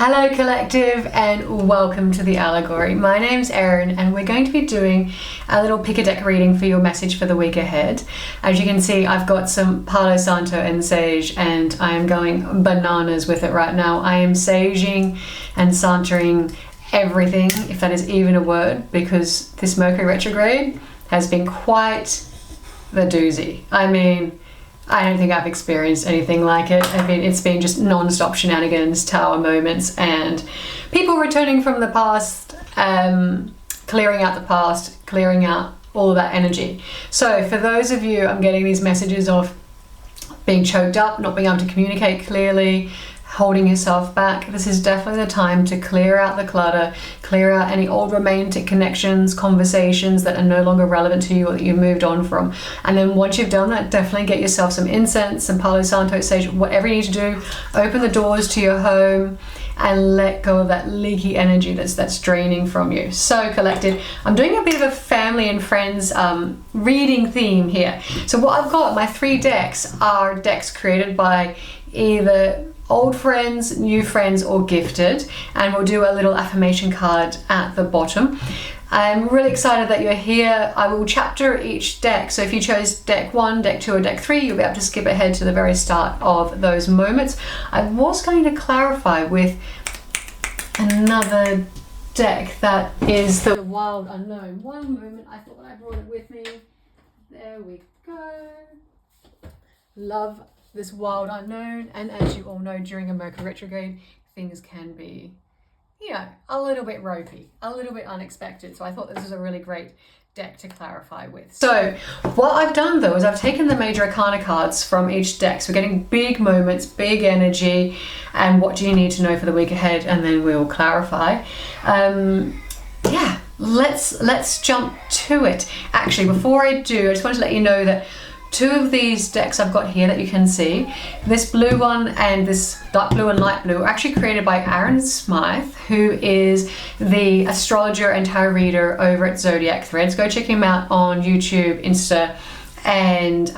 Hello Collective and welcome to the Allegory. My name's Erin and we're going to be doing a little pick a deck reading for your message for the week ahead. As you can see, I've got some Palo Santo and Sage and I am going bananas with it right now. I am saging and centering everything, if that is even a word, because this Mercury retrograde has been quite the doozy. I don't think I've experienced anything like it. It's been just non-stop shenanigans, tower moments, and people returning from the past, clearing out the past, clearing out all of that energy. So for those of you, I'm getting these messages of being choked up, not being able to communicate clearly, holding yourself back. This is definitely the time to clear out the clutter, clear out any old romantic connections, conversations that are no longer relevant to you or that you've moved on from. And then once you've done that, definitely get yourself some incense, some Palo Santo, Sage, whatever you need to do. Open the doors to your home and let go of that leaky energy that's draining from you. So Collective, I'm doing a bit of a family and friends reading theme here. So what I've got, my 3 decks are decks created by either old friends, new friends, or gifted, and we'll do a little affirmation card at the bottom. I'm really excited that you're here. I will chapter each deck, so if you chose deck 1, deck 2, or deck 3, you'll be able to skip ahead to the very start of those moments. I was going to clarify with another deck that is the Wild Unknown. One moment, I thought I brought it with me. There we go. Love this Wild Unknown, and as you all know, during a Mercury retrograde, things can be, a little bit ropey, a little bit unexpected. So I thought this was a really great deck to clarify with. So what I've done though is I've taken the major arcana cards from each deck. So we're getting big moments, big energy, and what do you need to know for the week ahead, and then we'll clarify. Let's jump to it. Actually, before I do, I just wanted to let you know that 2 of these decks I've got here that you can see, this blue one and this dark blue and light blue, are actually created by Smyth, who is the astrologer and tarot reader over at Zodiac Threads. Go check him out on YouTube, Insta, and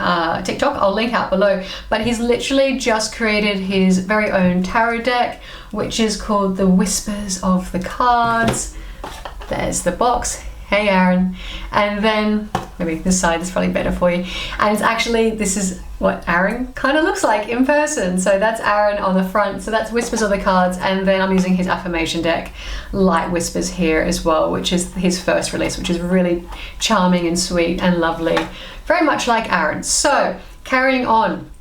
TikTok. I'll link out below. But he's literally just created his very own tarot deck, which is called the Whispers of the Cards. There's the box. Hey Aaron. And then maybe this side is probably better for you. And it's actually, this is what Aaron kind of looks like in person. So that's Aaron on the front. So that's Whispers of the Cards. And then I'm using his affirmation deck, Light Whispers, here as well, which is his first release, which is really charming and sweet and lovely. Very much like Aaron. So carrying on,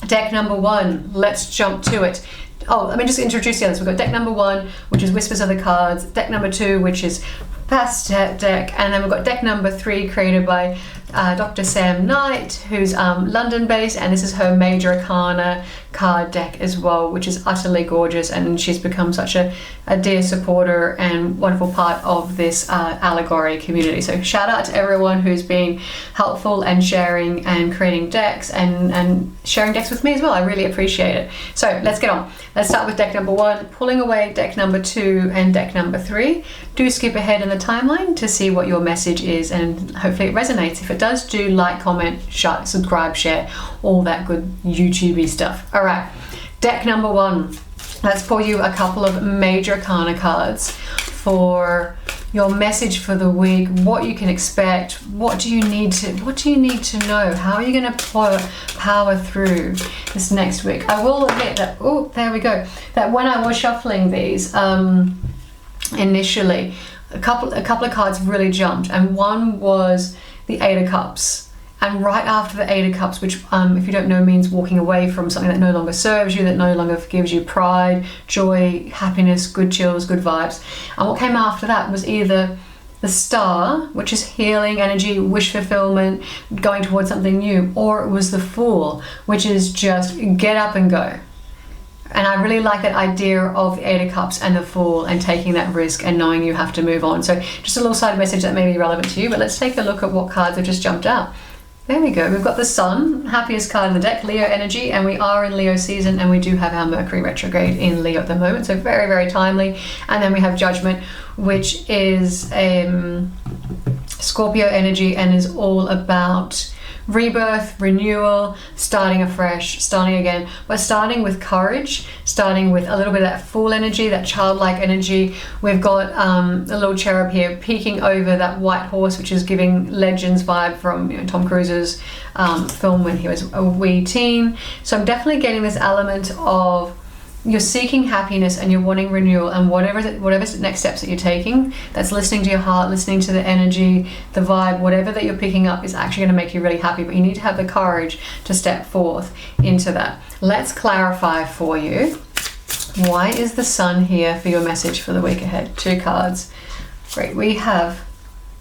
deck number 1, let's jump to it. Oh, let me just introduce the others. We've got deck number 1, which is Whispers of the Cards, deck number 2, which is Bastet deck, and then we've got deck number 3 created by Dr. Sam Knight, who's London based, and this is her major arcana card deck as well, which is utterly gorgeous, and she's become such a dear supporter and wonderful part of this Allegory community. So shout out to everyone who's been helpful and sharing and creating decks and sharing decks with me as well. I really appreciate it. So let's get on. Let's start with deck number 1, pulling away deck number 2 and deck number 3. Do skip ahead in the timeline to see what your message is, and hopefully it resonates. If it does, do like, comment, subscribe, share, all that good YouTubey stuff. All right, deck number 1. Let's pull you a couple of major arcana cards for your message for the week, what you can expect, what do you need to know, how are you going to power through this next week. I will admit that, oh, there we go, that when I was shuffling these initially, a couple of cards really jumped, and one was the 8 of Cups. And right after the 8 of Cups, which if you don't know means walking away from something that no longer serves you, that no longer gives you pride, joy, happiness, good chills, good vibes. And what came after that was either the Star, which is healing energy, wish fulfillment, going towards something new, or it was the Fool, which is just get up and go. And I really like that idea of the 8 of Cups and the Fool and taking that risk and knowing you have to move on. So just a little side message that may be relevant to you, but let's take a look at what cards have just jumped out. There we go. We've got the Sun, happiest card in the deck, Leo energy, and we are in Leo season, and we do have our Mercury retrograde in Leo at the moment, so very, very timely. And then we have Judgment, which is Scorpio energy and is all about rebirth, renewal, starting afresh, starting again. We're starting with courage, starting with a little bit of that fool energy, that childlike energy. We've got a little cherub here peeking over that white horse, which is giving Legends vibe from, you know, Tom Cruise's film when he was a wee teen. So I'm definitely getting this element of you're seeking happiness and you're wanting renewal, and whatever's the next steps that you're taking, that's listening to your heart, listening to the energy, the vibe, whatever that you're picking up is actually going to make you really happy, but you need to have the courage to step forth into that. Let's clarify for you, why is the Sun here for your message for the week ahead? 2 cards. Great, we have,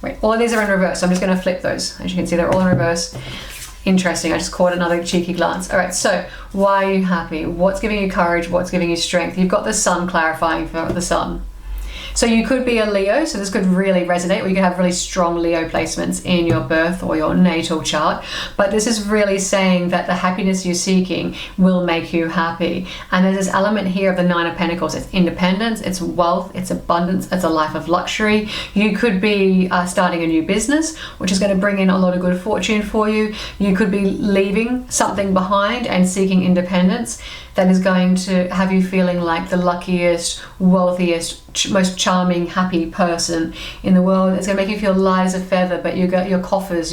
wait, all of these are in reverse, so I'm just going to flip those. As you can see, they're all in reverse. Interesting, I just caught another cheeky glance. All right, so why are you happy? What's giving you courage? What's giving you strength? You've got the Sun clarifying for the Sun. So you could be a Leo, so this could really resonate, or you could have really strong Leo placements in your birth or your natal chart. But this is really saying that the happiness you're seeking will make you happy. And there's this element here of the 9 of Pentacles. It's independence, it's wealth, it's abundance, it's a life of luxury. You could be starting a new business, which is going to bring in a lot of good fortune for you. You could be leaving something behind and seeking independence. That is going to have you feeling like the luckiest, wealthiest, most charming, happy person in the world. It's going to make you feel light as a feather, but you got your coffers,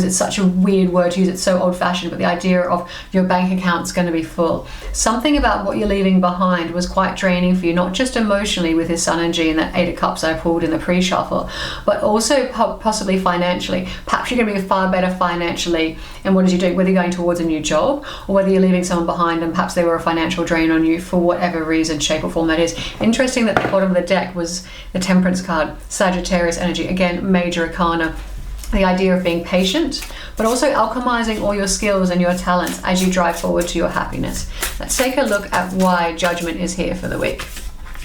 it's such a weird word to use, it's so old-fashioned, but the idea of your bank account's going to be full. Something about what you're leaving behind was quite draining for you, not just emotionally with this Sun energy and that 8 of Cups I pulled in the pre-shuffle, but also possibly financially. Perhaps you're going to be far better financially, and what did you do? Whether you're going towards a new job or whether you're leaving someone behind and perhaps they were a financial drain on you for whatever reason, shape or form that is. Interesting that the bottom of the deck was the Temperance card, Sagittarius energy, again, major arcana. The idea of being patient, but also alchemizing all your skills and your talents as you drive forward to your happiness. Let's take a look at why Judgment is here for the week.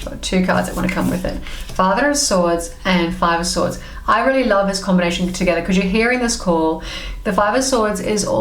Got 2 cards that want to come with it. Father of Swords and 5 of Swords. I really love this combination together because you're hearing this call. The 5 of Swords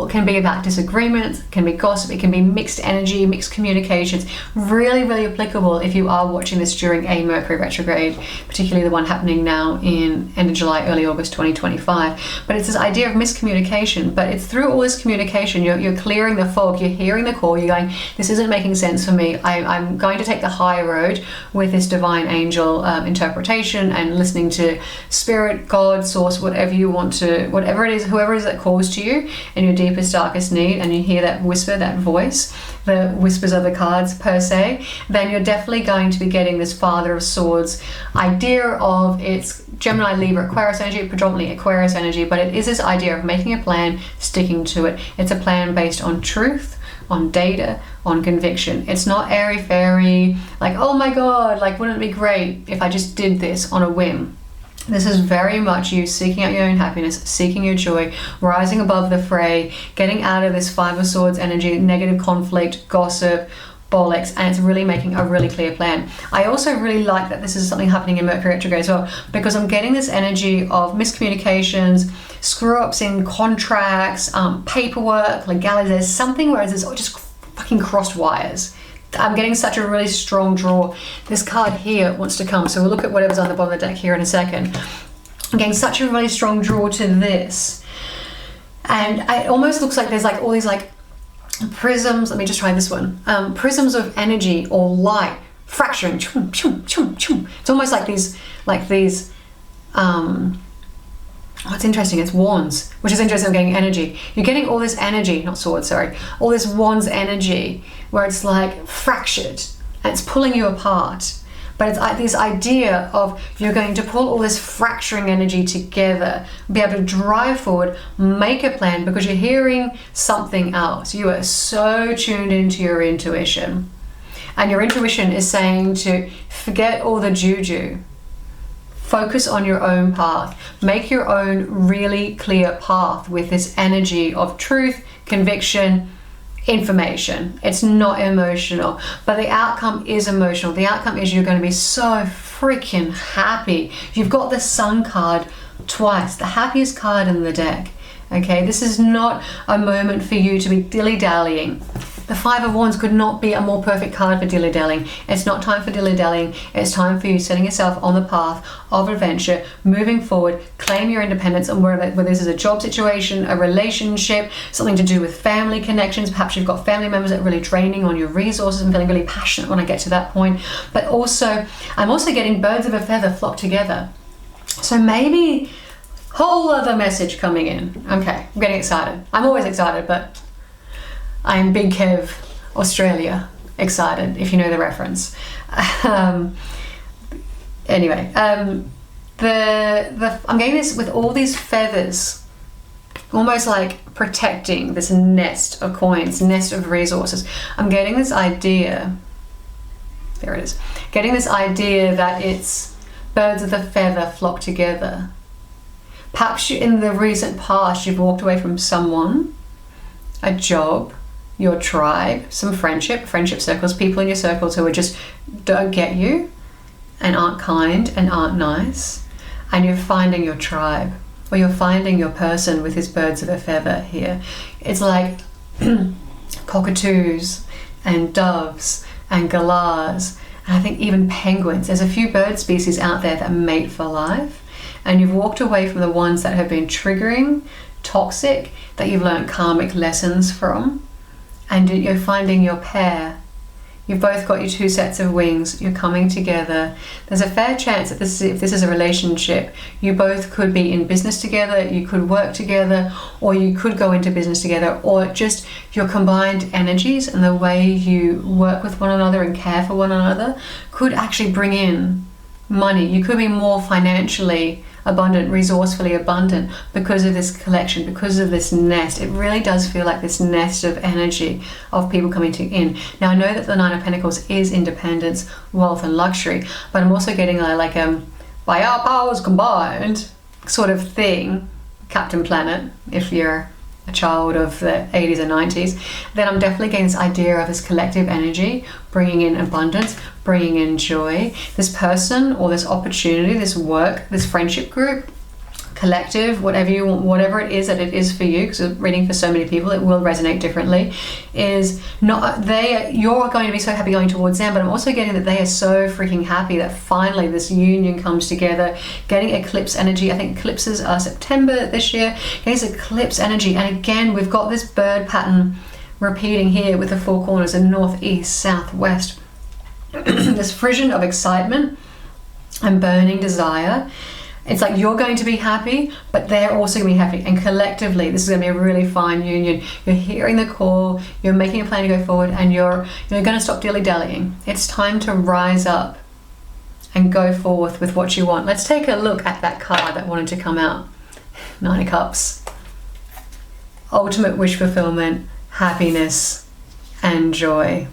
can be about disagreements, can be gossip, it can be mixed energy, mixed communications. Really, really applicable if you are watching this during a Mercury retrograde, particularly the one happening now in end of July, early August 2025. But it's this idea of miscommunication, but it's through all this communication, you're clearing the fog, you're hearing the call, you're going, this isn't making sense for me. I'm going to take the high road with this divine angel interpretation and listening to spirit, God, source, whatever you want to, whatever it is, whoever it is that calls to you in your deepest, darkest need, and you hear that whisper, that voice, the whispers of the cards per se, then you're definitely going to be getting this Father of Swords idea of, it's Gemini, Libra, Aquarius energy, predominantly Aquarius energy, but it is this idea of making a plan, sticking to it. It's a plan based on truth, on data, on conviction. It's not airy-fairy, like, oh my God, like, wouldn't it be great if I just did this on a whim? This is very much you seeking out your own happiness, seeking your joy, rising above the fray, getting out of this 5 of Swords energy, negative conflict, gossip, bollocks, and it's really making a really clear plan. I also really like that this is something happening in Mercury retrograde as well, because I'm getting this energy of miscommunications, screw-ups in contracts, paperwork, legalities. There's something where there's just fucking crossed wires. I'm getting such a really strong draw. This card here wants to come, so we'll look at whatever's on the bottom of the deck here in a second. I'm getting such a really strong draw to this, and it almost looks like there's like all these like prisms. Let me just try this one. Prisms of energy or light fracturing. Chum, chum, chum, chum. It's almost like these what's interesting, it's wands, which is interesting. I'm getting energy. You're getting all this energy, not swords, sorry, all this wands energy where it's like fractured and it's pulling you apart. But it's this idea of you're going to pull all this fracturing energy together, be able to drive forward, make a plan, because you're hearing something else. You are so tuned into your intuition. And your intuition is saying to forget all the juju. Focus on your own path. Make your own really clear path with this energy of truth, conviction, information. It's not emotional, but the outcome is emotional. The outcome is you're going to be so freaking happy. You've got the Sun card twice, the happiest card in the deck. Okay, this is not a moment for you to be dilly-dallying. The Five of Wands could not be a more perfect card for dilly-dallying. It's not time for dilly-dallying. It's time for you setting yourself on the path of adventure, moving forward, claim your independence, and whether this is a job situation, a relationship, something to do with family connections. Perhaps you've got family members that are really draining on your resources. I'm feeling really passionate when I get to that point. But also, I'm also getting birds of a feather flock together. So maybe whole other message coming in. Okay, I'm getting excited. I'm always excited, but I'm Big Kev, Australia, excited, if you know the reference. Anyway, I'm getting this with all these feathers, almost like protecting this nest of coins, nest of resources. I'm getting this idea, there it is, getting this idea that it's birds of the feather flock together. Perhaps in the recent past you've walked away from someone, a job, your tribe, some friendship circles, people in your circles who are just don't get you and aren't kind and aren't nice, and you're finding your tribe, or you're finding your person with his birds of a feather here. It's like cockatoos and doves and galahs, and I think even penguins. There's a few bird species out there that mate for life, and you've walked away from the ones that have been triggering, toxic, that you've learned karmic lessons from, and you're finding your pair. You've both got your two sets of wings, you're coming together. There's a fair chance that if this is a relationship, you both could be in business together, you could work together, or you could go into business together, or just your combined energies and the way you work with one another and care for one another could actually bring in money. You could be more financially abundant, resourcefully abundant because of this collection, because of this nest. It really does feel like this nest of energy of people coming in. Now I know that the Nine of Pentacles is independence, wealth and luxury, but I'm also getting by our powers combined sort of thing, Captain Planet, if you're a child of the 80s and 90s, then I'm definitely getting this idea of this collective energy, bringing in abundance, bringing in joy. This person or this opportunity, this work, this friendship group, collective, whatever it is that it is for you, because I'm reading for so many people, it will resonate differently, is not you're going to be so happy going towards them, but I'm also getting that they are so freaking happy that finally this union comes together. Getting eclipse energy. I think eclipses are September this year. Getting this eclipse energy, and again we've got this bird pattern repeating here with the four corners in north, east, south, west. This frisson of excitement and burning desire. It's like you're going to be happy, but they're also going to be happy. And collectively, this is going to be a really fine union. You're hearing the call, you're making a plan to go forward, and you're going to stop dilly-dallying. It's time to rise up and go forth with what you want. Let's take a look at that card that wanted to come out. Nine of Cups. Ultimate wish fulfillment, happiness, and joy.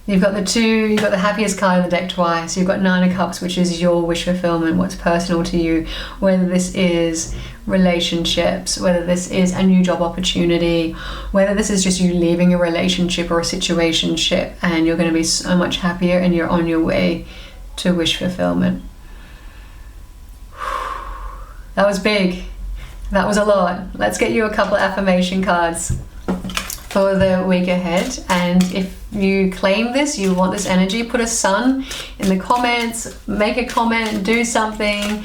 You've got the happiest card in the deck twice. You've got Nine of Cups, which is your wish fulfillment, what's personal to you, whether this is relationships, whether this is a new job opportunity, whether this is just you leaving a relationship or a situationship, and you're going to be so much happier and you're on your way to wish fulfillment. That was big. That was a lot. Let's get you a couple of affirmation cards for the week ahead. And if you claim this, you want this energy, put a sun in the comments, make a comment, do something,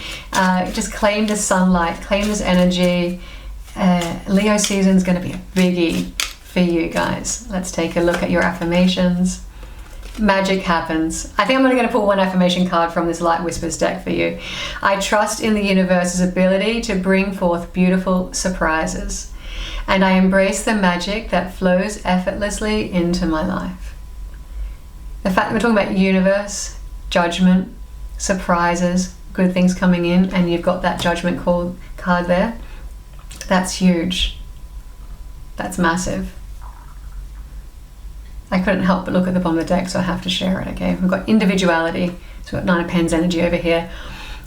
just claim this sunlight, claim this energy. Leo season is going to be a biggie for you guys. Let's take a look at your affirmations. Magic happens. I think I'm only going to pull one affirmation card from this Light Whispers deck for you. I trust in the universe's ability to bring forth beautiful surprises, and I embrace the magic that flows effortlessly into my life. The fact that we're talking about universe, judgment, surprises, good things coming in, and you've got that judgment card there, that's huge. That's massive. I couldn't help but look at the bottom of the deck, so I have to share it, okay? We've got individuality. So we've got Nine of Pens energy over here.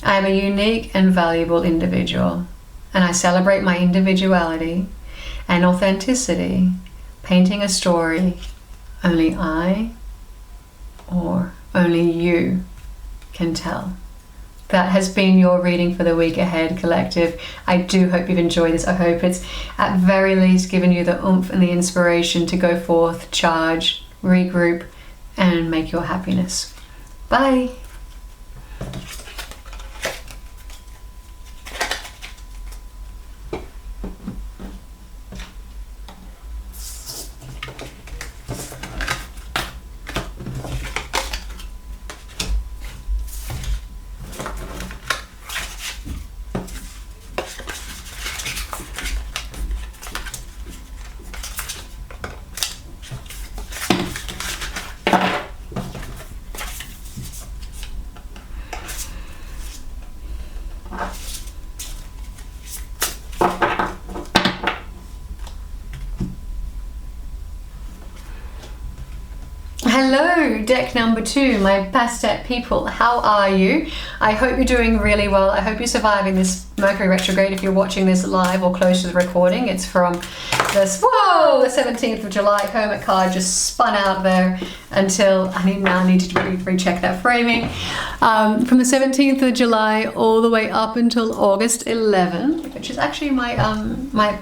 I am a unique and valuable individual, and I celebrate my individuality and authenticity, painting a story only I or only you can tell. that has been your reading for the week ahead, collective. I do hope you've enjoyed this. I hope it's at very least given you the oomph and the inspiration to go forth, charge, regroup, and make your happiness. Bye. Hello, deck number 2, my Bastet people. How are you? I hope you're doing really well. I hope you're surviving this Mercury retrograde if you're watching this live or close to the recording. It's from this, whoa, the 17th of July. Hermit card just spun out there until I need to recheck that framing. From the 17th of July all the way up until August 11, which is actually my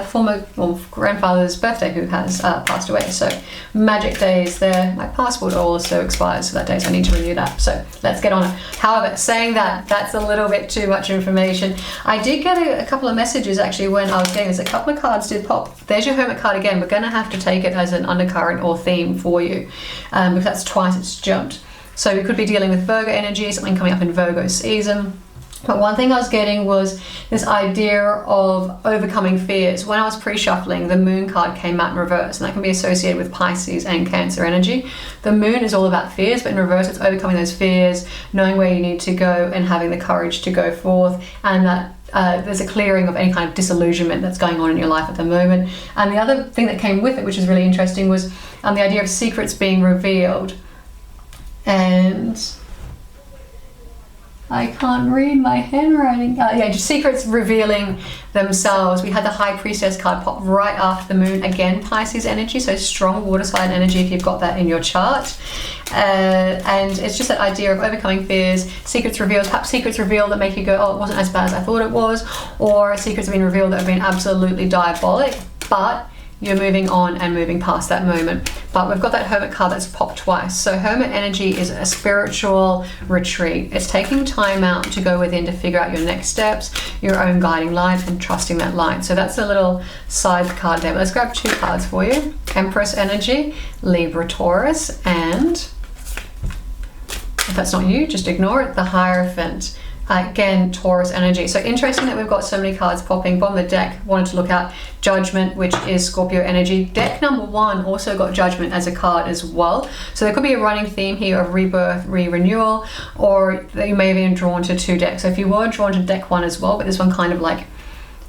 former grandfather's birthday, who has passed away. So magic days there. My passport also expires for that day, so I need to renew that. So let's get on it. However, saying that, that's a little bit too much information. I did get a couple of messages actually when I was getting this. A couple of cards did pop. There's your Hermit card again. We're going to have to take it as an undercurrent or theme for you, because that's twice it's jumped. So we could be dealing with Virgo energy, something coming up in Virgo season. But one thing I was getting was this idea of overcoming fears. When I was pre-shuffling, the Moon card came out in reverse, and that can be associated with Pisces and Cancer energy. The Moon is all about fears, but in reverse it's overcoming those fears, knowing where you need to go and having the courage to go forth, and that there's a clearing of any kind of disillusionment that's going on in your life at the moment. And the other thing that came with it, which is really interesting, was the idea of secrets being revealed. And I can't read my handwriting. Just secrets revealing themselves. We had the High Priestess card pop right after the Moon. Again, Pisces energy, so strong water sign energy if you've got that in your chart. And it's just that idea of overcoming fears, secrets revealed, perhaps secrets revealed that make you go, oh, it wasn't as bad as I thought it was, or secrets have been revealed that have been absolutely diabolic, but you're moving on and moving past that moment. But we've got that Hermit card that's popped twice. So Hermit energy is a spiritual retreat. It's taking time out to go within to figure out your next steps, your own guiding light, and trusting that light. So that's a little side card there. But let's grab 2 cards for you. Empress energy, Libra, Taurus, and if that's not you, just ignore it, the Hierophant. Again, Taurus energy. So interesting that we've got so many cards popping. Bottom of the deck, wanted to look at Judgment, which is Scorpio energy. Deck number 1 also got Judgment as a card as well. So there could be a running theme here of rebirth, re-renewal, or you may have been drawn to 2 decks. So if you were drawn to deck 1 as well, but this one kind of like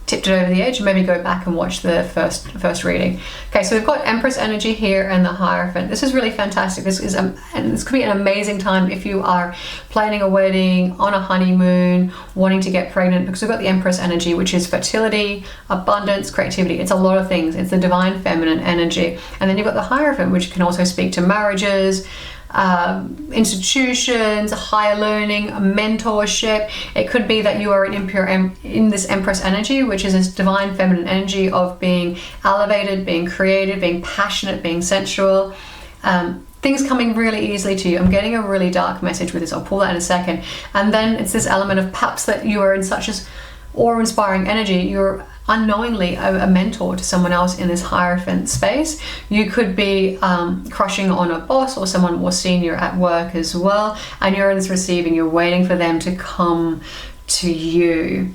tipped it over the edge, maybe go back and watch the first reading. Okay, so we've got Empress energy here and the Hierophant. This is really fantastic. This is and this could be an amazing time if you are planning a wedding, on a honeymoon, wanting to get pregnant, because we've got the Empress energy, which is fertility, abundance, creativity. It's a lot of things. It's the divine feminine energy. And then you've got the Hierophant, which can also speak to marriages, institutions, higher learning, mentorship. It could be that you are in this Empress energy, which is this divine feminine energy of being elevated, being creative, being passionate, being sensual. Things coming really easily to you. I'm getting a really dark message with this. I'll pull that in a second. And then it's this element of perhaps that you are in such as awe-inspiring energy. You're unknowingly a mentor to someone else in this Hierophant space. You could be crushing on a boss or someone more senior at work as well, and you're in this receiving, you're waiting for them to come to you.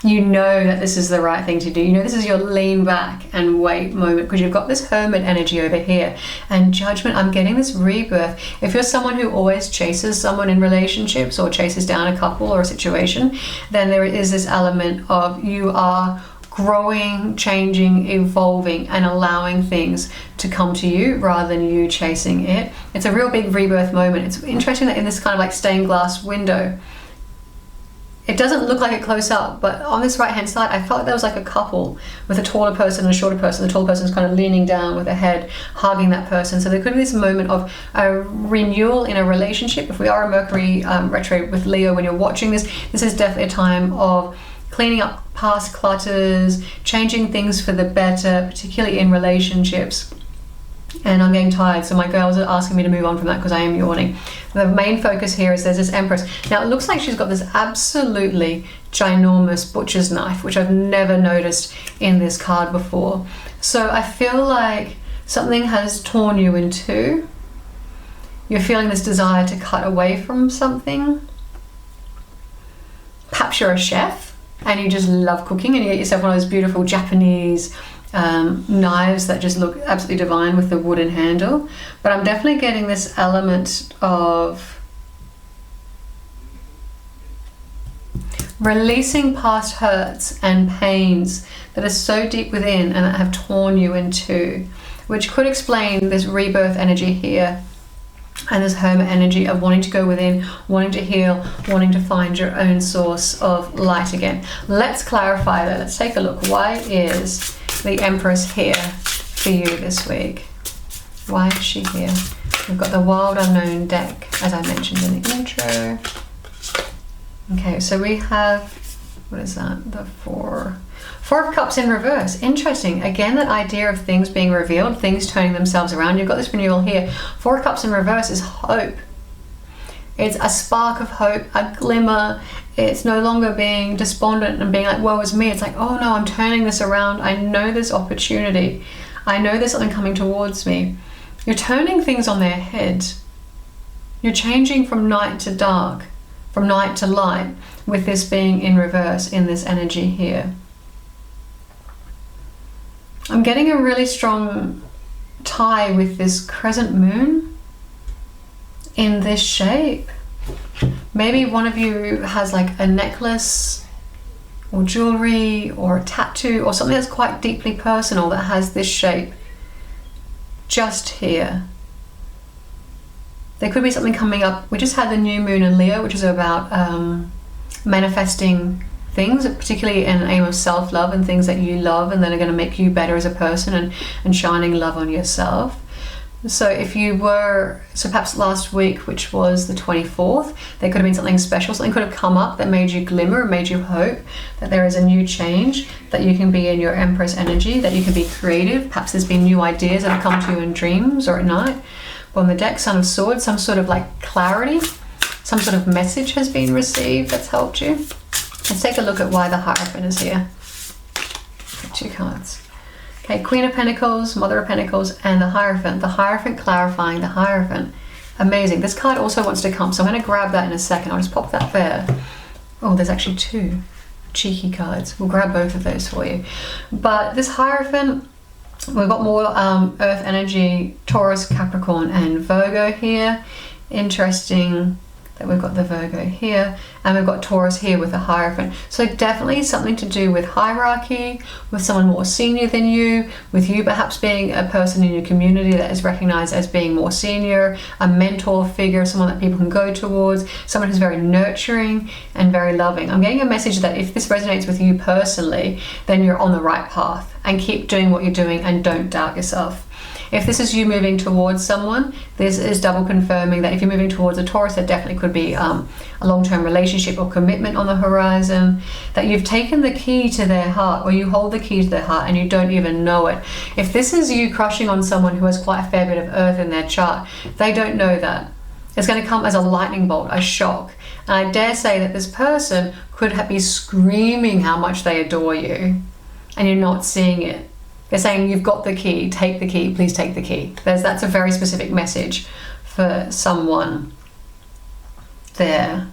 You know that this is the right thing to do. You know this is your lean back and wait moment, because you've got this Hermit energy over here. And Judgment, I'm getting this rebirth. If you're someone who always chases someone in relationships or chases down a couple or a situation, then there is this element of you are growing, changing, evolving, and allowing things to come to you rather than you chasing it. It's a real big rebirth moment. It's interesting that in this kind of like stained glass window, it doesn't look like it close up, but on this right hand side I felt like there was like a couple with a taller person and a shorter person. The taller person is kind of leaning down with their head hugging that person. So there could be this moment of a renewal in a relationship. If we are a Mercury retrograde with Leo, when you're watching this, this is definitely a time of cleaning up past clutters, changing things for the better, particularly in relationships. And I'm getting tired, so my girls are asking me to move on from that because I am yawning. The main focus here is there's this Empress. Now it looks like she's got this absolutely ginormous butcher's knife, which I've never noticed in this card before. So I feel like something has torn you in two. You're feeling this desire to cut away from something. Perhaps you're a chef and you just love cooking and you get yourself one of those beautiful Japanese knives that just look absolutely divine with the wooden handle. But I'm definitely getting this element of releasing past hurts and pains that are so deep within and that have torn you in two, which could explain this rebirth energy here and this hermit energy of wanting to go within, wanting to heal, wanting to find your own source of light again. Let's clarify that. Let's take a look. Why is the Empress here for you this week? Why is she here? We've got the Wild Unknown deck, as I mentioned in the intro. Okay, so we have, what is that? The Four of Cups in reverse. Interesting. Again, that idea of things being revealed, things turning themselves around. You've got this renewal here. Four of Cups in reverse is hope. It's a spark of hope, a glimmer. It's no longer being despondent and being like, woe is me. It's like, oh no, I'm turning this around. I know there's opportunity. I know there's something coming towards me. You're turning things on their head. You're changing from night to dark, from night to light, with this being in reverse in this energy here. I'm getting a really strong tie with this crescent moon in this shape. Maybe one of you has like a necklace or jewelry or a tattoo or something that's quite deeply personal that has this shape just here. There could be something coming up. We just had the new moon in Leo, which is about manifesting things, particularly in the aim of self-love and things that you love and that are going to make you better as a person and shining love on yourself. So if you were, so perhaps last week, which was the 24th, there could have been something special, something could have come up that made you glimmer, made you hope that there is a new change, that you can be in your Empress energy, that you can be creative. Perhaps there's been new ideas that have come to you in dreams or at night. But on the deck, Son of Swords, some sort of like clarity, some sort of message has been received that's helped you. Let's take a look at why the Hierophant is here. Two cards. Okay, Queen of Pentacles, Mother of Pentacles, and the Hierophant. The Hierophant clarifying the Hierophant. Amazing. This card also wants to come, so I'm going to grab that in a second. I'll just pop that there. Oh, there's actually two cheeky cards. We'll grab both of those for you. But this Hierophant, we've got more Earth energy, Taurus, Capricorn, and Virgo here. Interesting that we've got the Virgo here and we've got Taurus here with the Hierophant. So definitely something to do with hierarchy, with someone more senior than you, with you perhaps being a person in your community that is recognized as being more senior, a mentor figure, someone that people can go towards, someone who's very nurturing and very loving. I'm getting a message that if this resonates with you personally, then you're on the right path and keep doing what you're doing and don't doubt yourself. If this is you moving towards someone, this is double confirming that if you're moving towards a Taurus, there definitely could be a long-term relationship or commitment on the horizon, that you've taken the key to their heart, or you hold the key to their heart and you don't even know it. If this is you crushing on someone who has quite a fair bit of earth in their chart, they don't know that. It's going to come as a lightning bolt, a shock. And I dare say that this person could be screaming how much they adore you and you're not seeing it. They're saying, you've got the key, take the key, please take the key. That's a very specific message for someone there.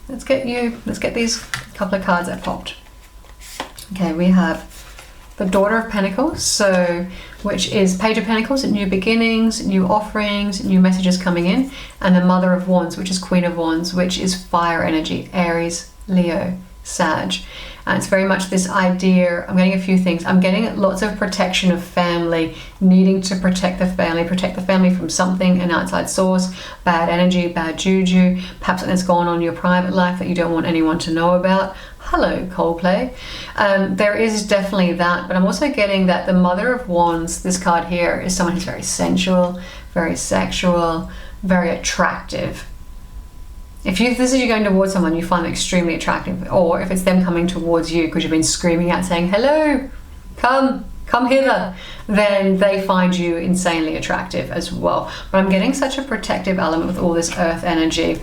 Let's get these couple of cards that popped. Okay, we have the Daughter of Pentacles, so which is Page of Pentacles, new beginnings, new offerings, new messages coming in, and the Mother of Wands, which is Queen of Wands, which is fire energy, Aries, Leo, Sag. And it's very much this idea, I'm getting a few things. I'm getting lots of protection of family, needing to protect the family from something, an outside source, bad energy, bad juju, perhaps something that's gone on in your private life that you don't want anyone to know about. Hello, Coldplay. There is definitely that, but I'm also getting that the Mother of Wands, this card here, is someone who's very sensual, very sexual, very attractive. If this is you going towards someone you find extremely attractive, or if it's them coming towards you because you've been screaming out saying, hello, come hither, then they find you insanely attractive as well. But I'm getting such a protective element with all this earth energy.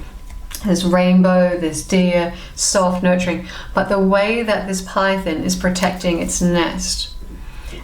There's rainbow, there's deer, soft, nurturing. But the way that this python is protecting its nest.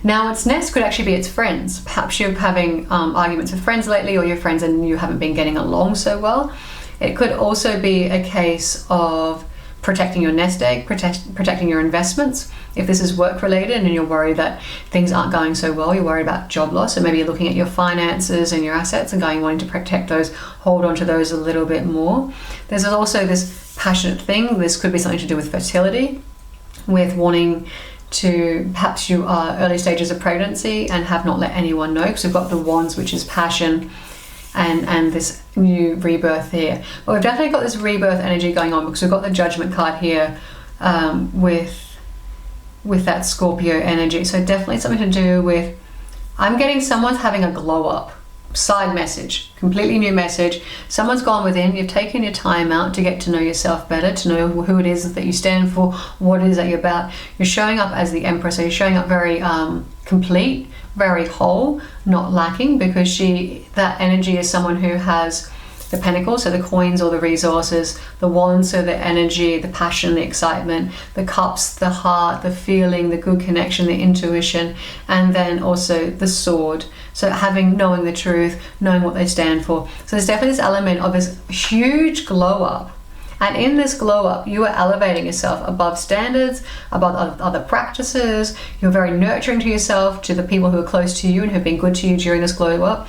Now, its nest could actually be its friends. Perhaps you're having arguments with friends lately, or your friends and you haven't been getting along so well. It could also be a case of protecting your nest egg, protecting your investments. If this is work related and you're worried that things aren't going so well, you're worried about job loss, so maybe you're looking at your finances and your assets and wanting to protect those, hold on to those a little bit more. There's also this passionate thing. This could be something to do with fertility, with wanting to, perhaps you are early stages of pregnancy and have not let anyone know, because we've got the wands, which is passion, and this new rebirth here. But we've definitely got this rebirth energy going on because we've got the Judgment card here with that Scorpio energy. So definitely something to do with, I'm getting someone's having a glow up. Side message, completely new message. Someone's gone within, you've taken your time out to get to know yourself better, to know who it is that you stand for, what it is that you're about. You're showing up as the Empress, so you're showing up very complete, very whole, not lacking, because that energy is someone who has the pentacles, so the coins or the resources, the wands, so the energy, the passion, the excitement, the cups, the heart, the feeling, the good connection, the intuition, and then also the sword. So knowing the truth, knowing what they stand for. So there's definitely this element of this huge glow up. And in this glow up, you are elevating yourself above standards, above other practices. You're very nurturing to yourself, to the people who are close to you and who've been good to you during this glow up.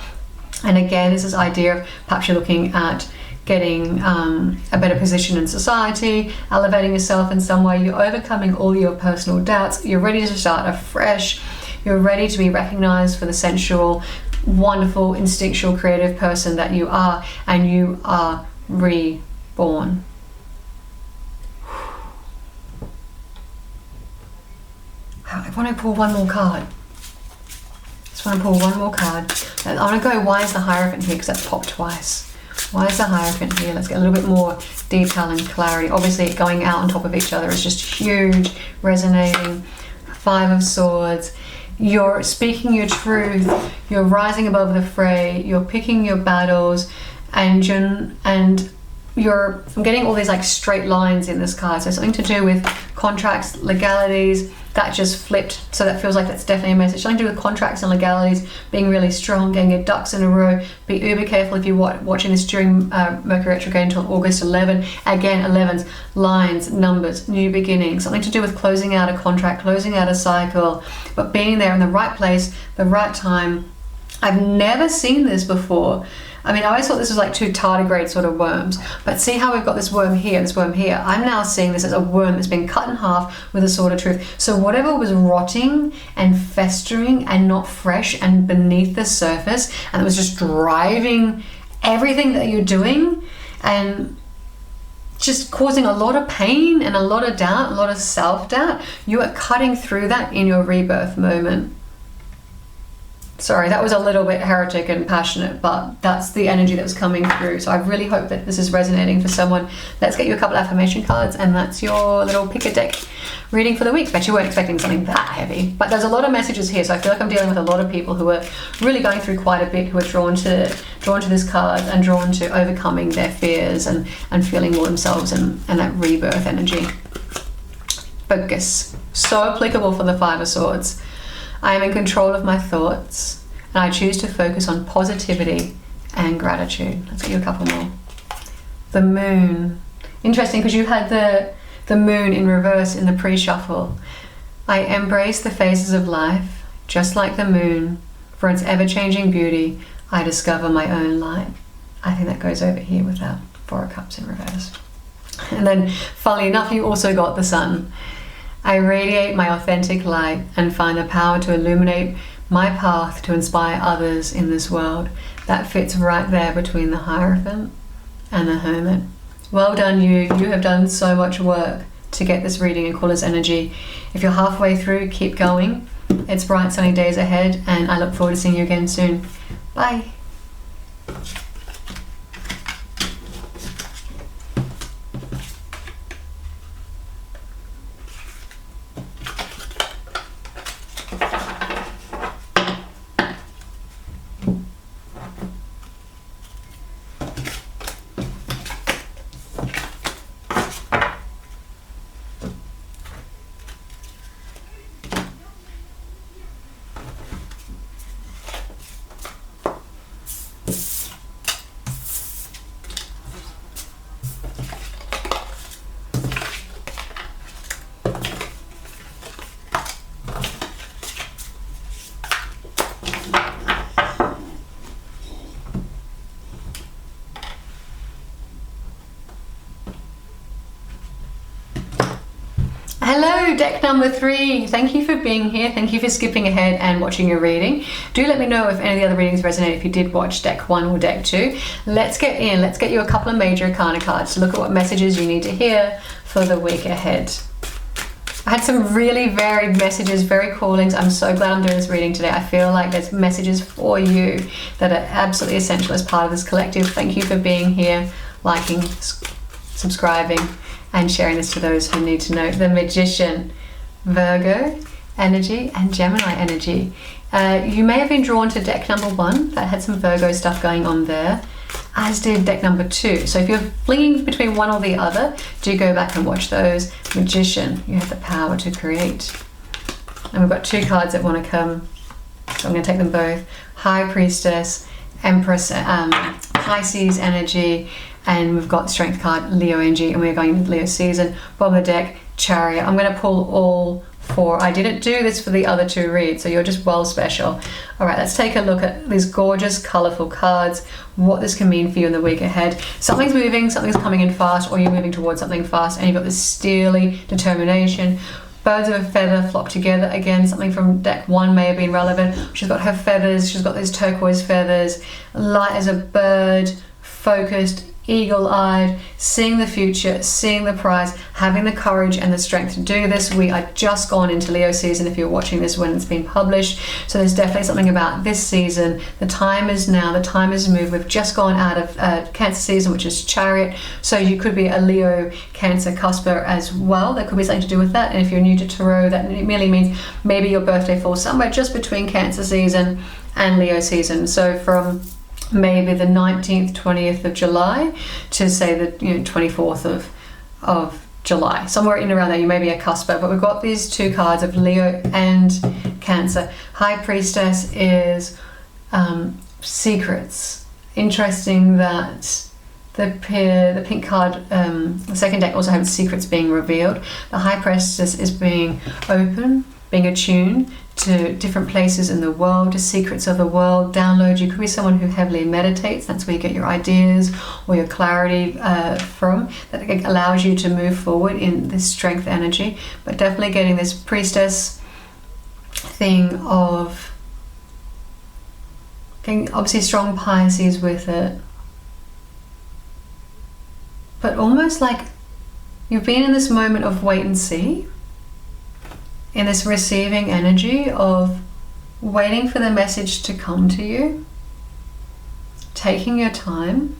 And again, there's this idea of perhaps you're looking at getting a better position in society, elevating yourself in some way. You're overcoming all your personal doubts. You're ready to start afresh. You're ready to be recognized for the sensual, wonderful, instinctual, creative person that you are, and you are reborn. I want to pull one more card. Just want to pull one more card. I want to go, why is the Hierophant here? Because that's popped twice. Why is the Hierophant here? Let's get a little bit more detail and clarity. Obviously, going out on top of each other is just huge, resonating. Five of Swords. You're speaking your truth. You're rising above the fray. You're picking your battles, I'm getting all these like straight lines in this card. So something to do with contracts, legalities. That just flipped, so that feels like that's definitely a message. Something to do with contracts and legalities, being really strong, getting your ducks in a row. Be uber careful if you're watching this during Mercury retrograde until August 11. Again, 11s, lines, numbers, new beginnings. Something to do with closing out a contract, closing out a cycle, but being there in the right place, the right time. I've never seen this before. I mean, I always thought this was like two tardigrade sort of worms, but see how we've got this worm here, this worm here. I'm now seeing this as a worm that's been cut in half with a sword of truth. So whatever was rotting and festering and not fresh and beneath the surface, and it was just driving everything that you're doing and just causing a lot of pain and a lot of doubt, a lot of self-doubt, you are cutting through that in your rebirth moment. Sorry, that was a little bit heretic and passionate, but that's the energy that was coming through. So I really hope that this is resonating for someone. Let's get you a couple of affirmation cards, and that's your little pick a deck reading for the week. Bet you weren't expecting something that heavy, but there's a lot of messages here. So I feel like I'm dealing with a lot of people who are really going through quite a bit, who are drawn to this card and drawn to overcoming their fears and feeling more themselves and that rebirth energy. Focus. So applicable for the Five of Swords. I am in control of my thoughts, and I choose to focus on positivity and gratitude. Let's get you a couple more. The Moon. Interesting, because you had the Moon in reverse in the pre-shuffle. I embrace the phases of life, just like the moon. For its ever-changing beauty, I discover my own light. I think that goes over here with that Four of Cups in reverse. And then, funnily enough, you also got the sun. I radiate my authentic light and find the power to illuminate my path to inspire others in this world. That fits right there between the Hierophant and the Hermit. Well done, you. You have done so much work to get this reading and call this energy. If you're halfway through, keep going. It's bright sunny days ahead, and I look forward to seeing you again soon. Bye. Hello, deck number 3. Thank you for being here. Thank you for skipping ahead and watching your reading. Do let me know if any of the other readings resonate, if you did watch deck 1 or deck 2. Let's get in. Let's get you a couple of major arcana cards to look at what messages you need to hear for the week ahead. I had some really varied messages, very callings. I'm so glad I'm doing this reading today. I feel like there's messages for you that are absolutely essential as part of this collective. Thank you for being here, liking, subscribing, and sharing this to those who need to know. The Magician, Virgo energy, and Gemini energy. You may have been drawn to deck number 1 that had some Virgo stuff going on there, as did deck number 2. So if you're flinging between one or the other, do go back and watch those. Magician, you have the power to create. And we've got 2 cards that want to come, so I'm going to take them both. High Priestess, Empress, Pisces energy, and we've got Strength card, Leo energy, and we're going into Leo season. Bottom of the deck, Chariot. I'm going to pull all 4. I didn't do this for the other 2 reads, so you're just well special. All right, let's take a look at these gorgeous, colorful cards, what this can mean for you in the week ahead. Something's moving, something's coming in fast, or you're moving towards something fast, and you've got this steely determination. Birds of a feather flock together. Again, something from deck 1 may have been relevant. She's got her feathers, she's got those turquoise feathers, light as a bird, focused, eagle-eyed, seeing the future, seeing the prize, having the courage and the strength to do this. We are just gone into Leo season if you're watching this when it's been published, so there's definitely something about this season. The time is now, the time is moved. We've just gone out of Cancer season, which is Chariot, so you could be a Leo Cancer cusper as well. There could be something to do with that, and if you're new to Tarot, that merely means maybe your birthday falls somewhere just between Cancer season and Leo season. So from maybe the 19th, 20th of July to say the 24th of July, somewhere in around there, you may be a cusper. But we've got these 2 cards of Leo and Cancer. High Priestess is secrets. Interesting that the pink card, the second deck, also has secrets being revealed. The High Priestess is being open, being attuned to different places in the world, to secrets of the world, download. You could be someone who heavily meditates. That's where you get your ideas or your clarity from. That allows you to move forward in this strength energy. But definitely getting this priestess thing of getting obviously strong Pisces with it. But almost like you've been in this moment of wait and see, in this receiving energy of waiting for the message to come to you, taking your time,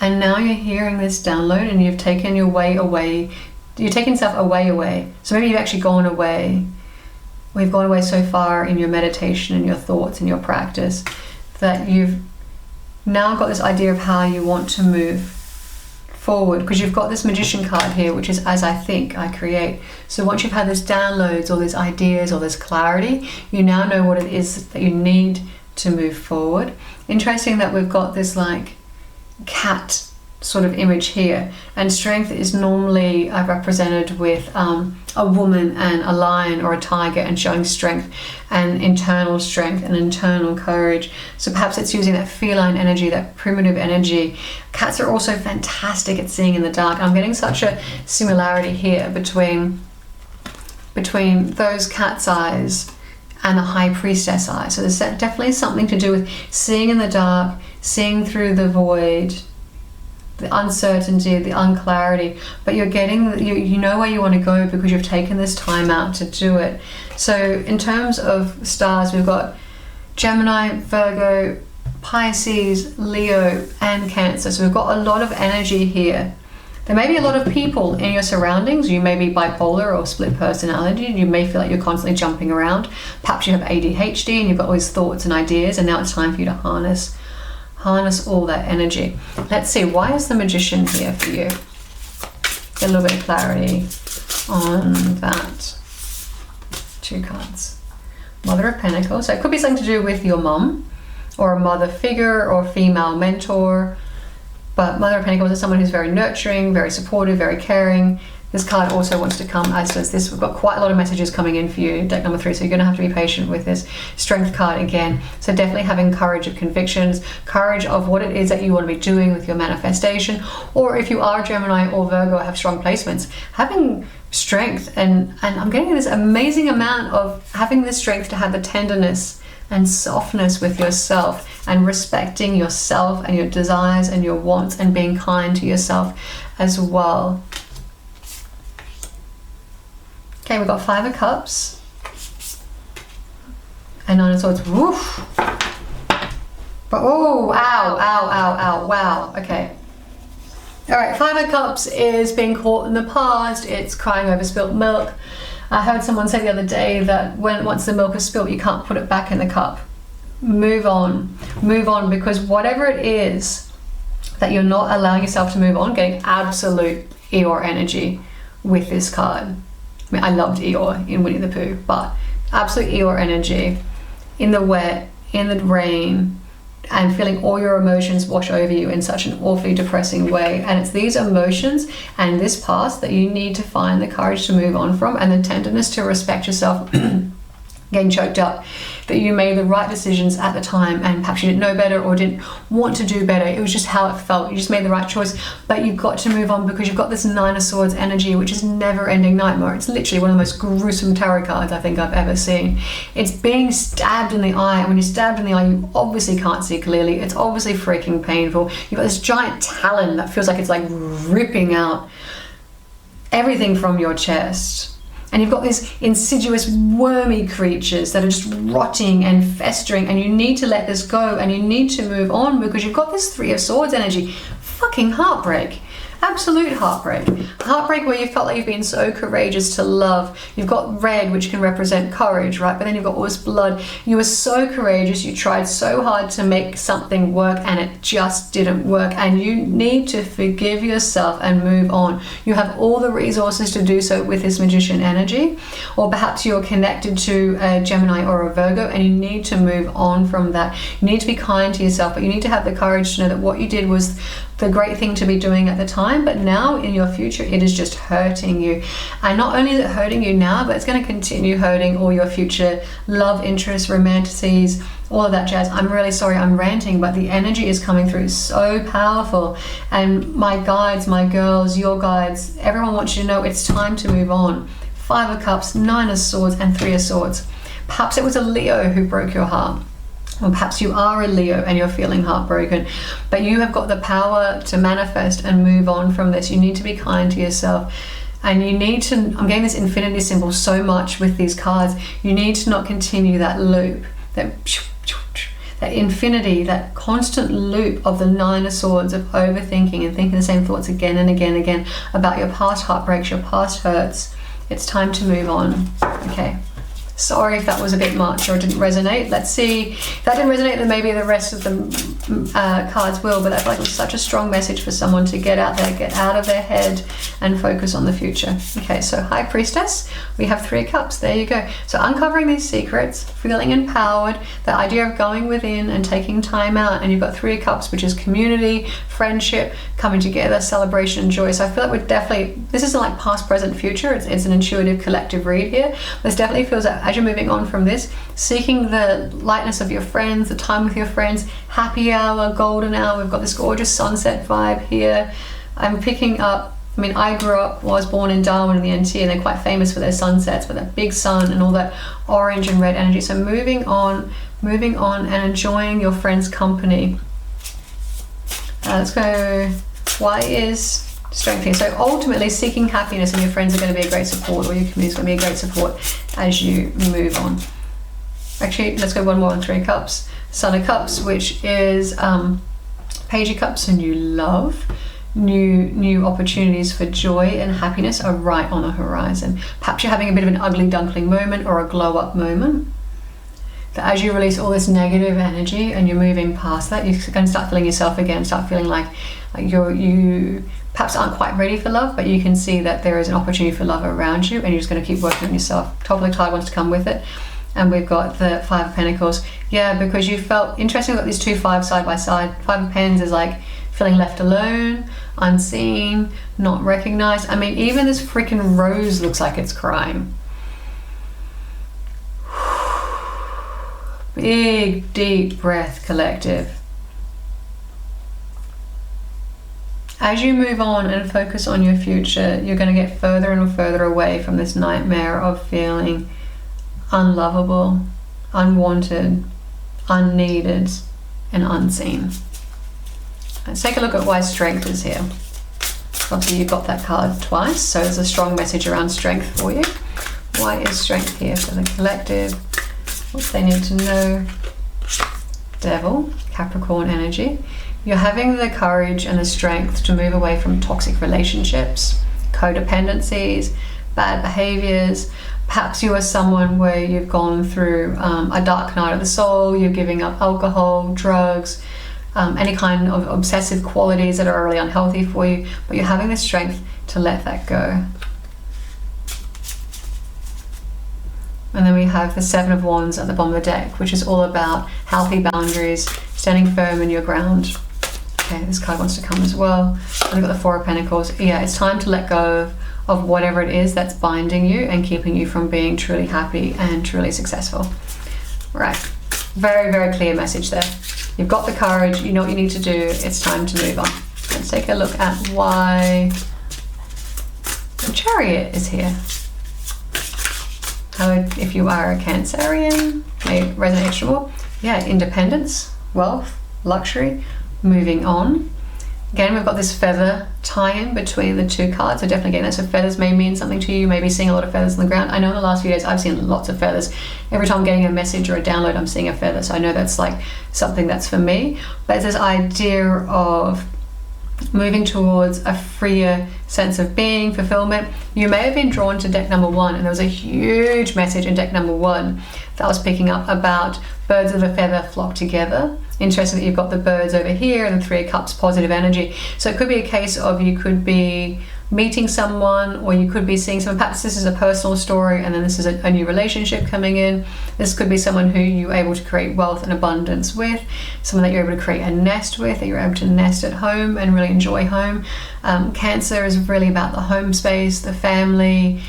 and now you're hearing this download and you've taken your way away. You're taking yourself away. So maybe you've actually gone away. We've gone away so far in your meditation and your thoughts and your practice that you've now got this idea of how you want to move forward, because you've got this Magician card here, which is as I think, I create. So once you've had this downloads, all these ideas, all this clarity, you now know what it is that you need to move forward. Interesting that we've got this like cat sort of image here, and strength is normally represented with a woman and a lion or a tiger, and showing strength and internal strength and internal courage. So perhaps it's using that feline energy, that primitive energy. Cats are also fantastic at seeing in the dark. I'm getting such a similarity here between those cat's eyes and the high priestess eyes. So there's definitely something to do with seeing in the dark, seeing through the void, the uncertainty, the unclarity, but you're getting, you know where you want to go because you've taken this time out to do it. So in terms of stars, we've got Gemini, Virgo, Pisces, Leo, and Cancer. So we've got a lot of energy here. There may be a lot of people in your surroundings. You may be bipolar or split personality. You may feel like you're constantly jumping around. Perhaps you have ADHD and you've got all these thoughts and ideas, and now it's time for you to harness all that energy. Let's see, why is the Magician here for you? Get a little bit of clarity on that. 2 cards. Mother of Pentacles. So it could be something to do with your mum or a mother figure or female mentor. But Mother of Pentacles is someone who's very nurturing, very supportive, very caring. This card also wants to come, as does this. We've got quite a lot of messages coming in for you, deck number 3, so you're going to have to be patient with this. Strength card again. So definitely having courage of convictions, courage of what it is that you want to be doing with your manifestation. Or if you are Gemini or Virgo, have strong placements, having strength. And I'm getting this amazing amount of having the strength to have the tenderness and softness with yourself, and respecting yourself and your desires and your wants, and being kind to yourself as well. Okay, we've got 5 of Cups and 9 of Swords. Woof. But oh, ow, wow. Okay. All right, 5 of Cups is being caught in the past. It's crying over spilt milk. I heard someone say the other day that once the milk is spilt, you can't put it back in the cup. Move on, because whatever it is that you're not allowing yourself to move on, getting absolute Eeyore energy with this card. I mean, I loved Eeyore in Winnie the Pooh, but absolute Eeyore energy in the wet, in the rain, and feeling all your emotions wash over you in such an awfully depressing way. And it's these emotions and this past that you need to find the courage to move on from, and the tenderness to respect yourself. Getting choked up, that you made the right decisions at the time, and perhaps you didn't know better or didn't want to do better. It was just how it felt. You just made the right choice, but you've got to move on because you've got this 9 of Swords energy, which is never-ending nightmare. It's literally one of the most gruesome tarot cards I think I've ever seen. It's being stabbed in the eye. When you're stabbed in the eye, you obviously can't see clearly. It's obviously freaking painful. You've got this giant talon that feels like it's like ripping out everything from your chest. And you've got these insidious wormy creatures that are just rotting and festering, and you need to let this go and you need to move on because you've got this 3 of Swords energy. Fucking heartbreak. Absolute heartbreak. Heartbreak where you felt like you've been so courageous to love. You've got red, which can represent courage, right? But then you've got all this blood. You were so courageous. You tried so hard to make something work and it just didn't work. And you need to forgive yourself and move on. You have all the resources to do so with this Magician energy. Or perhaps you're connected to a Gemini or a Virgo and you need to move on from that. You need to be kind to yourself, but you need to have the courage to know that what you did was the great thing to be doing at the time, but now in your future it is just hurting you. And not only is it hurting you now, but it's going to continue hurting all your future love interests, romanticities, all of that jazz. I'm really sorry I'm ranting, but the energy is coming through so powerful. And my guides, my girls, your guides, everyone wants you to know it's time to move on. 5 of Cups, 9 of Swords, and 3 of Swords. Perhaps it was a Leo who broke your heart. Or perhaps you are a Leo and you're feeling heartbroken, but you have got the power to manifest and move on from this. You need to be kind to yourself, and you need to, I'm getting this infinity symbol so much with these cards, you need to not continue that loop, that infinity, that constant loop of the 9 of Swords of overthinking and thinking the same thoughts again and again and again about your past heartbreaks, your past hurts. It's time to move on. Okay. Sorry if that was a bit much or didn't resonate. Let's see. If that didn't resonate, then maybe the rest of the cards will, but I feel like it was such a strong message for someone to get out there, get out of their head and focus on the future. Okay, so High Priestess, we have 3 cups. There you go. So uncovering these secrets, feeling empowered, the idea of going within and taking time out, and you've got 3 cups, which is community, friendship, coming together, celebration and joy. So I feel like we're definitely, this isn't like past, present, future. It's an intuitive collective read here. This definitely feels that as you're moving on from this, seeking the lightness of your friends, the time with your friends, happy hour, golden hour. We've got this gorgeous sunset vibe here. I'm picking up, I mean, I was born in Darwin in the NT, and they're quite famous for their sunsets, with that big sun and all that orange and red energy. So moving on and enjoying your friends' company. Let's go. Why is strength here? So ultimately seeking happiness, and your friends are going to be a great support, or your community is going to be a great support as you move on. Actually, let's go one more on 3 cups. Son of Cups, which is Page of Cups, and new love, new opportunities for joy and happiness are right on the horizon. Perhaps you're having a bit of an ugly duckling moment or a glow up moment. That as you release all this negative energy and you're moving past that, you're going to start feeling yourself again, start feeling like you perhaps aren't quite ready for love, but you can see that there is an opportunity for love around you, and you're just going to keep working on yourself. Top of the card wants to come with it. And we've got the 5 of Pentacles. Yeah, because you felt, interesting, we've got these 2 5s side by side. 5 of Pens is like feeling left alone, unseen, not recognized. I mean, even this freaking rose looks like it's crying. Big, deep breath, collective. As you move on and focus on your future, you're going to get further and further away from this nightmare of feeling unlovable, unwanted, unneeded, and unseen. Let's take a look at why strength is here. Obviously you've got that card twice, so there's a strong message around strength for you. Why is strength here for the collective? What they need to know? Devil, Capricorn energy. You're having the courage and the strength to move away from toxic relationships, codependencies, bad behaviors. Perhaps you are someone where you've gone through a dark night of the soul, you're giving up alcohol, drugs, any kind of obsessive qualities that are really unhealthy for you, but you're having the strength to let that go. And then we have the 7 of Wands at the bottom of the deck, which is all about healthy boundaries, standing firm in your ground. Okay, this card wants to come as well. And we've got the 4 of Pentacles. Yeah, it's time to let go of whatever it is that's binding you and keeping you from being truly happy and truly successful. Right, very, very clear message there. You've got the courage, you know what you need to do, it's time to move on. Let's take a look at why the Chariot is here. If you are a Cancerian, may resonate extra more. Yeah, independence, wealth, luxury, moving on. Again, we've got this feather tie-in between the 2 cards, so definitely getting that. So feathers may mean something to you, maybe seeing a lot of feathers on the ground. I know in the last few days I've seen lots of feathers. Every time I'm getting a message or a download, I'm seeing a feather, so I know that's like something that's for me. But it's this idea of moving towards a freer sense of being, fulfillment. You may have been drawn to deck number 1, and there was a huge message in deck number 1 that I was picking up about birds of a feather flock together. Interesting that you've got the birds over here and the 3 of Cups, positive energy. So it could be a case of you could be meeting someone, or you could be seeing someone. Perhaps this is a personal story, and then this is a new relationship coming in. This could be someone who you're able to create wealth and abundance with, someone that you're able to create a nest with, that you're able to nest at home and really enjoy home. Cancer is really about the home space, the family,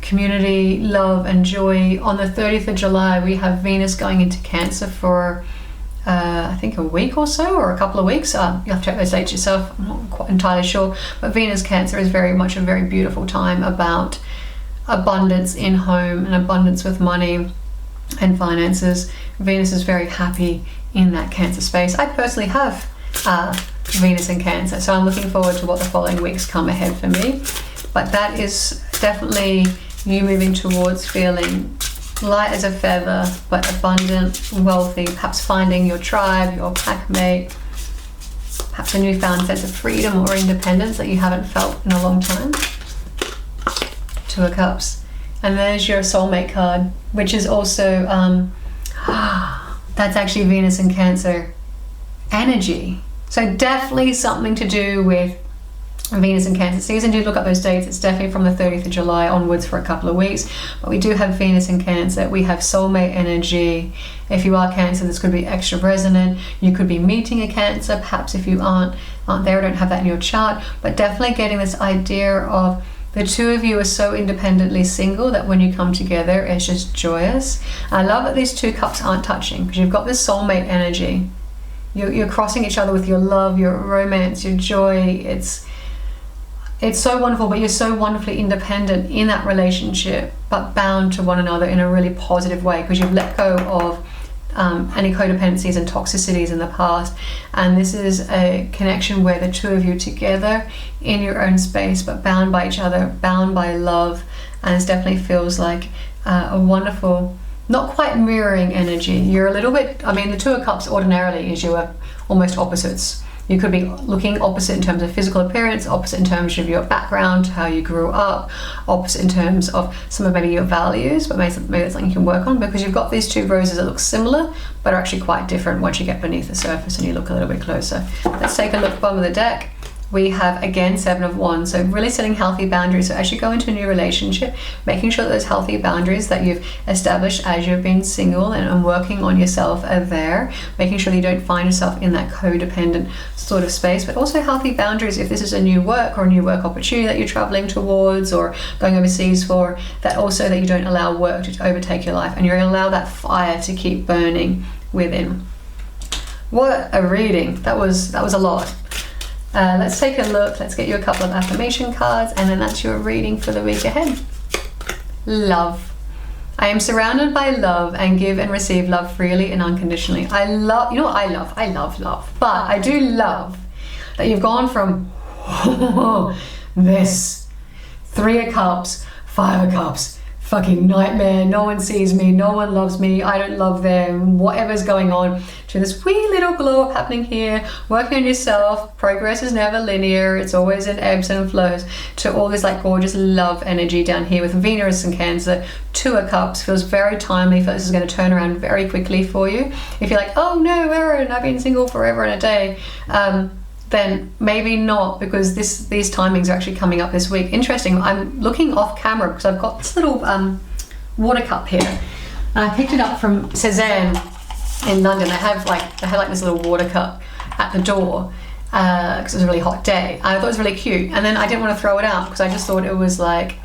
community, love and joy. On the 30th of July, we have Venus going into Cancer for I think a week or so, or a couple of weeks. You'll have to check those dates yourself. I'm not quite entirely sure. But Venus Cancer is very much a very beautiful time about abundance in home and abundance with money and finances. Venus is very happy in that Cancer space. I personally have Venus in Cancer, so I'm looking forward to what the following weeks come ahead for me. But that is definitely you moving towards feeling light as a feather, but abundant, wealthy, perhaps finding your tribe, your pack mate, perhaps a newfound sense of freedom or independence that you haven't felt in a long time. 2 of Cups. And there's your soulmate card, which is also, that's actually Venus and Cancer energy. So definitely something to do with Venus and Cancer season. Do look up those dates. It's definitely from the 30th of July onwards for a couple of weeks. But we do have Venus and Cancer. We have soulmate energy. If you are Cancer, this could be extra resonant. You could be meeting a Cancer, perhaps if you aren't there, don't have that in your chart. But definitely getting this idea of the two of you are so independently single that when you come together, it's just joyous. I love that these two cups aren't touching, because you've got this soulmate energy. You're crossing each other with your love, your romance, your joy. It's so wonderful, but you're so wonderfully independent in that relationship, but bound to one another in a really positive way, because you've let go of any codependencies and toxicities in the past. And this is a connection where the two of you together in your own space, but bound by each other, bound by love. And it definitely feels like a wonderful, not quite mirroring energy. You're a little bit, I mean, the Two of Cups ordinarily is you are almost opposites. You could be looking opposite in terms of physical appearance, opposite in terms of your background, how you grew up, opposite in terms of some of maybe your values, but maybe that's something you can work on, because you've got these two roses that look similar, but are actually quite different once you get beneath the surface and you look a little bit closer. Let's take a look at the bottom of the deck. We have, again, Seven of Wands. So really setting healthy boundaries. So as you go into a new relationship, making sure that those healthy boundaries that you've established as you've been single and working on yourself are there, making sure that you don't find yourself in that codependent sort of space, but also healthy boundaries if this is a new work or a new work opportunity that you're traveling towards or going overseas for, that also that you don't allow work to overtake your life and you're going to allow that fire to keep burning within. What a reading. That was a lot. Let's take a look. Let's get you a couple of affirmation cards, and then that's your reading for the week ahead. Love. I am surrounded by love and give and receive love freely and unconditionally. I love, you know what I love? I love love. But I do love that you've gone from this 3 of Cups, 5 of Cups, fucking nightmare, no one sees me, no one loves me, I don't love them, whatever's going on, to this wee little glow up happening here, working on yourself. Progress is never linear, it's always in ebbs and flows, to all this like gorgeous love energy down here with Venus and Cancer. 2 of Cups feels very timely, feels this is going to turn around very quickly for you. If you're like, oh no, Erin, I've been single forever and a day, then maybe not, because these timings are actually coming up this week. Interesting, I'm looking off camera because I've got this little water cup here, and I picked it up from Cezanne in London. They had like this little water cup at the door because it was a really hot day. I thought it was really cute, and then I didn't want to throw it out because I just thought it was like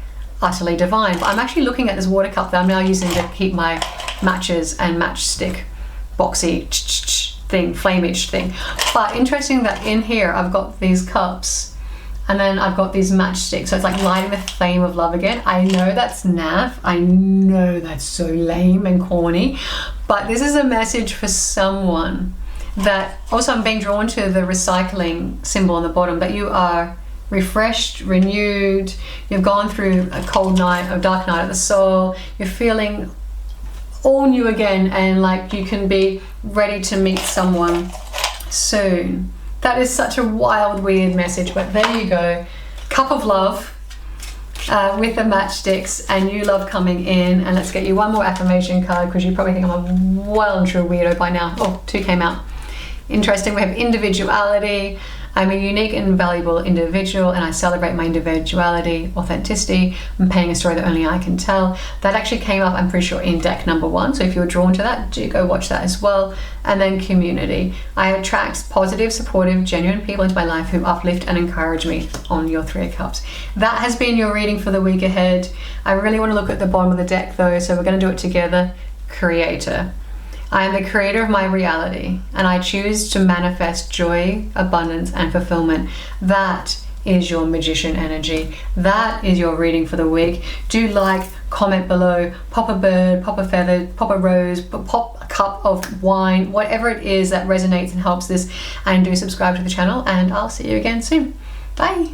utterly divine. But I'm actually looking at this water cup that I'm now using to keep my matches and matchstick boxy thing, flameage thing. But interesting that in here I've got these cups and then I've got these matchsticks, so it's like lighting the flame of love again. I know that's naff, I know that's so lame and corny, but this is a message for someone that, also I'm being drawn to the recycling symbol on the bottom, that you are refreshed, renewed, you've gone through a cold night, a dark night of the soul, you're feeling all new again, and like you can be ready to meet someone soon. That is such a wild, weird message, but there you go. Cup of love with the matchsticks and new love coming in. And let's get you one more affirmation card, because you probably think I'm a well and true weirdo by now. Oh, 2 came out. Interesting, we have individuality. I'm a unique and valuable individual, and I celebrate my individuality, authenticity, and painting a story that only I can tell. That actually came up, I'm pretty sure, in deck number 1. So if you were drawn to that, do go watch that as well. And then community. I attract positive, supportive, genuine people into my life who uplift and encourage me, on your 3 of Cups. That has been your reading for the week ahead. I really want to look at the bottom of the deck though, so we're going to do it together. Creator. I am the creator of my reality, and I choose to manifest joy, abundance, and fulfillment. That is your magician energy. That is your reading for the week. Do like, comment below, pop a bird, pop a feather, pop a rose, pop a cup of wine, whatever it is that resonates and helps this, and do subscribe to the channel, and I'll see you again soon. Bye.